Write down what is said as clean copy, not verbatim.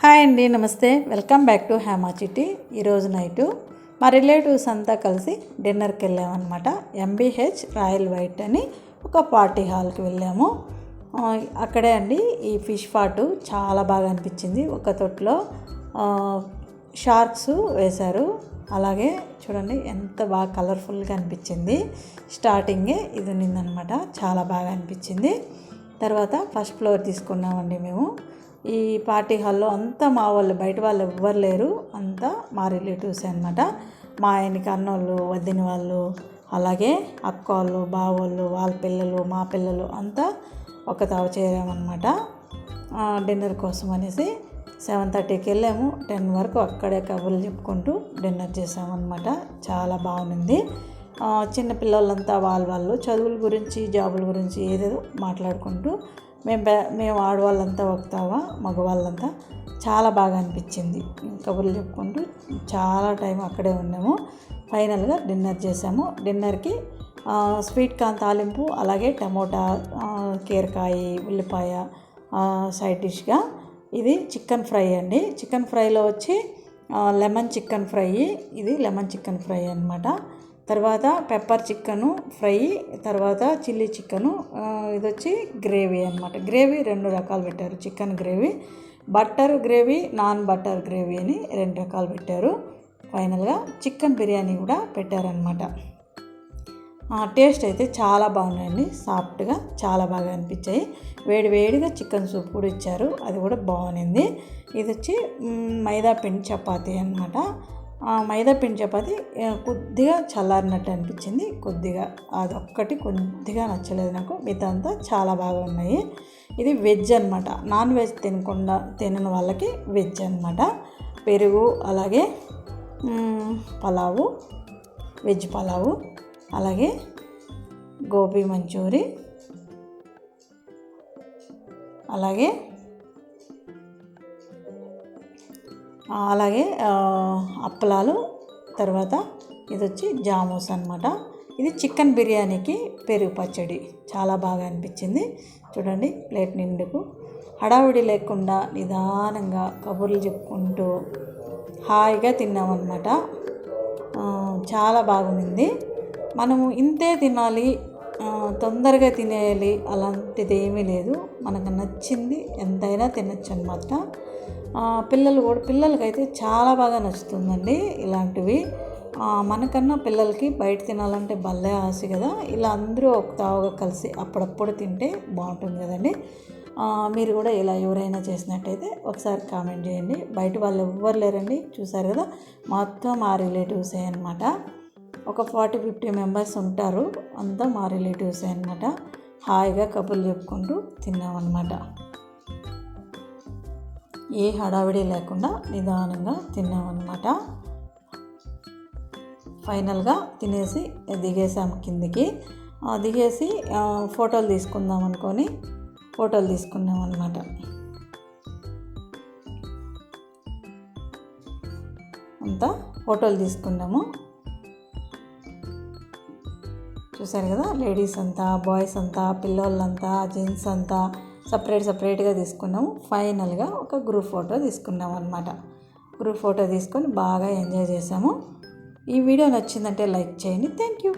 Hi అండి, నమస్తే. Welcome back to Hema చిట్టి. ఈరోజు నైటు మా రిలేటివ్స్ అంతా కలిసి డిన్నర్కి వెళ్ళామన్నమాట. ఎంబీహెచ్ రాయల్ వైట్ అని ఒక పార్టీ హాల్కి వెళ్ళాము. అక్కడే అండి ఈ ఫిష్ పాటు చాలా బాగా అనిపించింది. ఒక తొట్లో షార్క్స్ వేశారు. అలాగే చూడండి ఎంత బాగా కలర్ఫుల్గా అనిపించింది. స్టార్టింగే ఇది ఉన్నిందనమాట, చాలా బాగా అనిపించింది. తర్వాత ఫస్ట్ ఫ్లోర్ తీసుకున్నామండి మేము. ఈ పార్టీ హాల్లో అంతా మా వాళ్ళు, బయట వాళ్ళు ఎవ్వరు లేరు, అంతా మా రిలేటివ్స్ అనమాట. మా ఆయనకి అన్నోళ్ళు, వదిన వాళ్ళు, అలాగే అక్క వాళ్ళు, బావోళ్ళు, వాళ్ళ పిల్లలు, మా పిల్లలు అంతా ఒక తావ చేరామన్నమాట డిన్నర్ కోసం అనేసి. 7:30కి వెళ్ళాము. 10 వరకు అక్కడే కబుర్లు చెప్పుకుంటూ డిన్నర్ చేసామన్నమాట. చాలా బాగుంది. చిన్నపిల్లలంతా వాళ్ళు చదువుల గురించి, జాబుల గురించి ఏదేదో మాట్లాడుకుంటూ మేము ఆడవాళ్ళంతా ఒకతావా, మగవాళ్ళంతా చాలా బాగా అనిపించింది. కబుర్లు చెప్పుకుంటూ చాలా టైం అక్కడే ఉన్నాము. ఫైనల్గా డిన్నర్ చేసాము. డిన్నర్కి స్వీట్ కార్న్ తాలింపు, అలాగే టమోటా, కీరకాయ, ఉల్లిపాయ సైడ్ డిష్గా. ఇది చికెన్ ఫ్రై అండి. చికెన్ ఫ్రైలో వచ్చి లెమన్ చికెన్ ఫ్రై, ఇది లెమన్ చికెన్ ఫ్రై అనమాట. తర్వాత పెప్పర్ చికెను ఫ్రై, తర్వాత చిల్లీ చికెను, ఇది వచ్చి గ్రేవీ అనమాట. గ్రేవీ 2 రకాలు పెట్టారు. Chicken gravy, butter gravy, non butter gravy అని 2 రకాలు పెట్టారు. ఫైనల్గా చికెన్ బిర్యానీ కూడా పెట్టారనమాట. టేస్ట్ అయితే చాలా బాగున్నాయండి. సాఫ్ట్గా చాలా బాగా అనిపించాయి. వేడివేడిగా చికెన్ సూప్ కూడా ఇచ్చారు, అది కూడా బాగుంది. ఇది వచ్చి మైదా పిండి చపాతీ అనమాట. మైదా పిండి చపాతి కొద్దిగా చల్లారినట్టు అనిపించింది. కొద్దిగా అదొక్కటి కొద్దిగా నచ్చలేదు నాకు. మిగతా అంతా చాలా బాగా ఉన్నాయి. ఇది వెజ్ అనమాట. నాన్ వెజ్ తినని వాళ్ళకి వెజ్ అనమాట. పెరుగు, అలాగే పలావు, వెజ్ పలావు, అలాగే గోబీ మంచూరి, అలాగే అప్పలాలు, తర్వాత ఇది వచ్చి జామూస్ అనమాట. ఇది చికెన్ బిర్యానీకి పెరుగు పచ్చడి చాలా బాగా అనిపించింది. చూడండి, ప్లేట్ నిండుకు హడావిడి లేకుండా నిదానంగా కబుర్లు చెప్పుకుంటూ హాయిగా తిన్నామన్నమాట. చాలా బాగుంది. మనము ఇంతే తినాలి, తొందరగా తినేయాలి అలాంటిది ఏమీ లేదు. మనకు నచ్చింది ఎంతైనా తినచ్చు అనమాట. పిల్లలకైతే చాలా బాగా నచ్చుతుందండి ఇలాంటివి. మనకన్నా పిల్లలకి బయట తినాలంటే భలే ఆశ కదా. ఇలా అందరూ ఒక తావుగా కలిసి అప్పుడప్పుడు తింటే బాగుంటుంది కదండి. మీరు కూడా ఇలా ఎవరైనా చేసినట్టయితే ఒకసారి కామెంట్ చేయండి. బయట వాళ్ళు ఎవ్వరు లేరండి, చూసారు కదా, మొత్తం మా రిలేటివ్సే అనమాట. ఒక 40-50 మెంబర్స్ ఉంటారు, అంతా మా రిలేటివ్సే అనమాట. హాయిగా కబుర్లు చెప్పుకుంటూ తిన్నామన్నమాట. ఏ హడావిడి లేకుండా నిదానంగా తిన్నామన్నమాట. ఫైనల్గా తినేసి దిగేసాము కిందికి. దిగేసి ఫోటోలు తీసుకుందాం అనుకొని ఫోటోలు తీసుకున్నాం అన్నమాట. అంతా ఫోటోలు తీసుకున్నాము. చూసారు కదా, లేడీస్ అంతా, బాయ్స్ అంతా, పిల్లోళ్ళంతా, జెంట్స్ అంతా సపరేట్గా తీసుకున్నాము. ఫైనల్గా ఒక గ్రూప్ ఫోటో తీసుకున్నాము అనమాట. గ్రూప్ ఫోటో తీసుకొని బాగా ఎంజాయ్ చేసాము. ఈ వీడియో నచ్చిందంటే లైక్ చేయండి. Thank you.